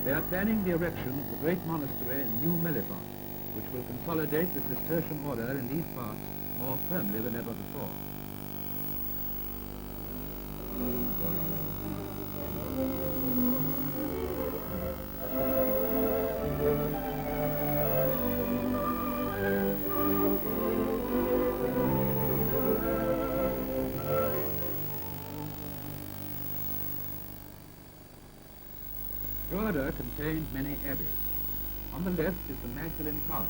They are planning the erection of the great monastery in New Mellifont, which will consolidate the Cistercian order in these parts more firmly than ever before. Drogheda contained many abbeys. On the left is the Magdalene Tower,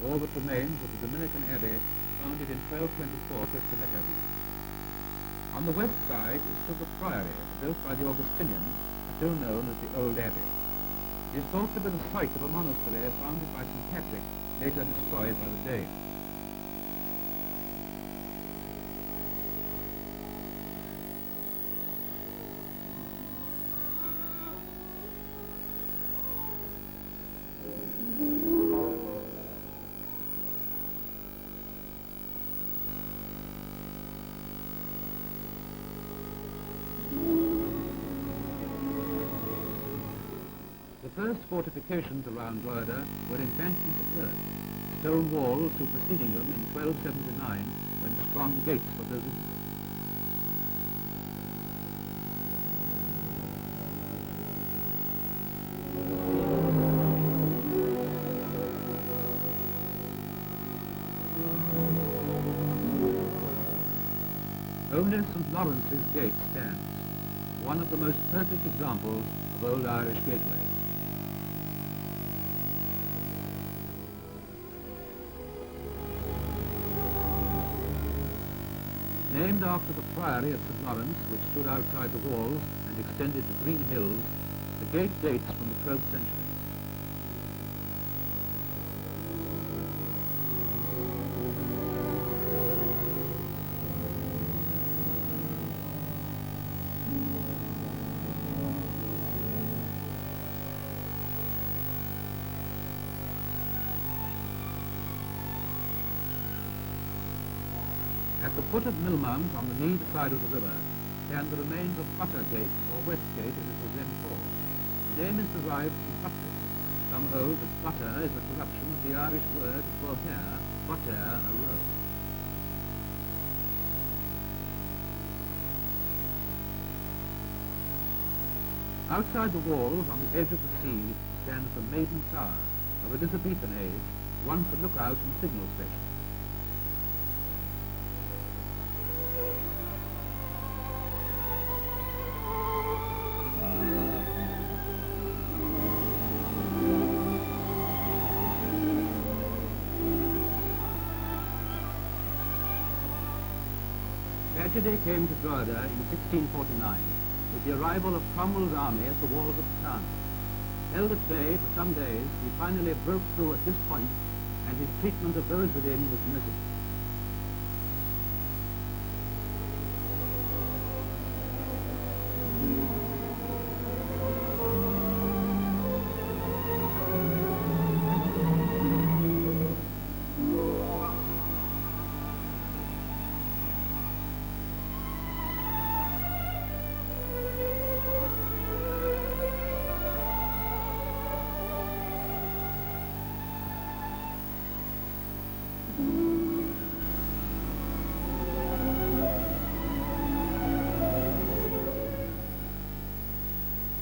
all that remains of the Dominican abbey founded in 1224 Christianity. On the west side is still the priory, built by the Augustinians, still known as the Old Abbey. It is thought to be the site of a monastery founded by St. Patrick, later destroyed by the Danes. The first fortifications around Drogheda were embankments of earth, stone walls superseding them in 1279 when strong gates were built into them. Only St. Lawrence's Gate stands, one of the most perfect examples of old Irish gateways. Named after the priory of St. Lawrence, which stood outside the walls and extended to green hills, the gate dates from the 12th century. At the foot of Millmount, on the Need side of the river, stand the remains of Buttergate, or Westgate as it was then called. The name is derived from buttress. Some hold that butter is a corruption of the Irish word for hair, butter, a row. Outside the walls, on the edge of the sea, stands the Maiden Tower, of Elizabethan age, once a lookout and signal station. Tragedy came to Drogheda in 1649 with the arrival of Cromwell's army at the walls of the town. Held at bay for some days, he finally broke through at this point, and his treatment of those within was merciless.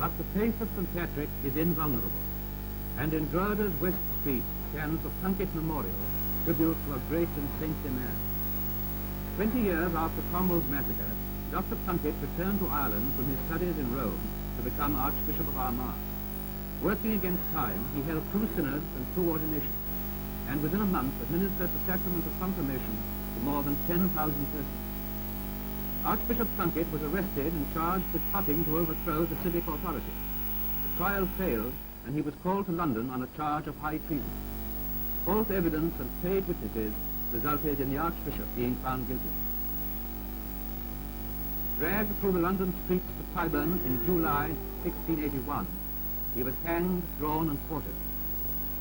But the faith of St. Patrick is invulnerable, and in Drogheda's West Street stands the Plunkett Memorial, tribute to a great and saintly man. 20 years after Cromwell's massacre, Dr. Plunkett returned to Ireland from his studies in Rome to become Archbishop of Armagh. Working against time, he held 2 synods and 2 ordinations, and within a month administered the sacrament of confirmation to more than 10,000 persons. Archbishop Plunkett was arrested and charged with plotting to overthrow the civic authority. The trial failed, and he was called to London on a charge of high treason. False evidence and paid witnesses resulted in the Archbishop being found guilty. Dragged through the London streets to Tyburn in July 1681, he was hanged, drawn, and quartered.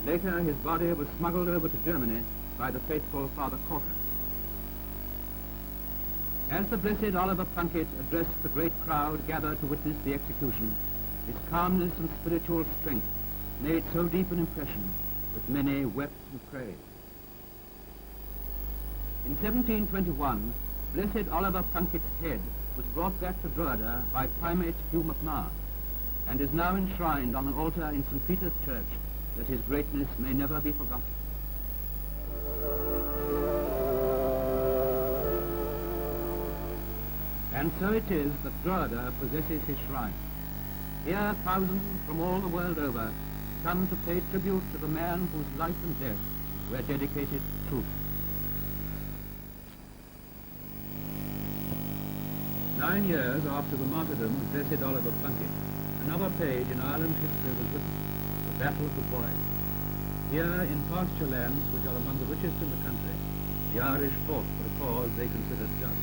Later, his body was smuggled over to Germany by the faithful Father Corker. As the Blessed Oliver Plunkett addressed the great crowd gathered to witness the execution, his calmness and spiritual strength made so deep an impression that many wept and prayed. In 1721, Blessed Oliver Plunkett's head was brought back to Drogheda by Primate Hugh MacMahon, and is now enshrined on an altar in St. Peter's Church, that his greatness may never be forgotten. And so it is that Drogheda possesses his shrine. Here thousands from all the world over come to pay tribute to the man whose life and death were dedicated to truth. 9 years after the martyrdom of Blessed Oliver Plunkett, another page in Ireland's history was written, the Battle of the Boyne. Here, in pasture lands which are among the richest in the country, the Irish fought for a cause they considered just.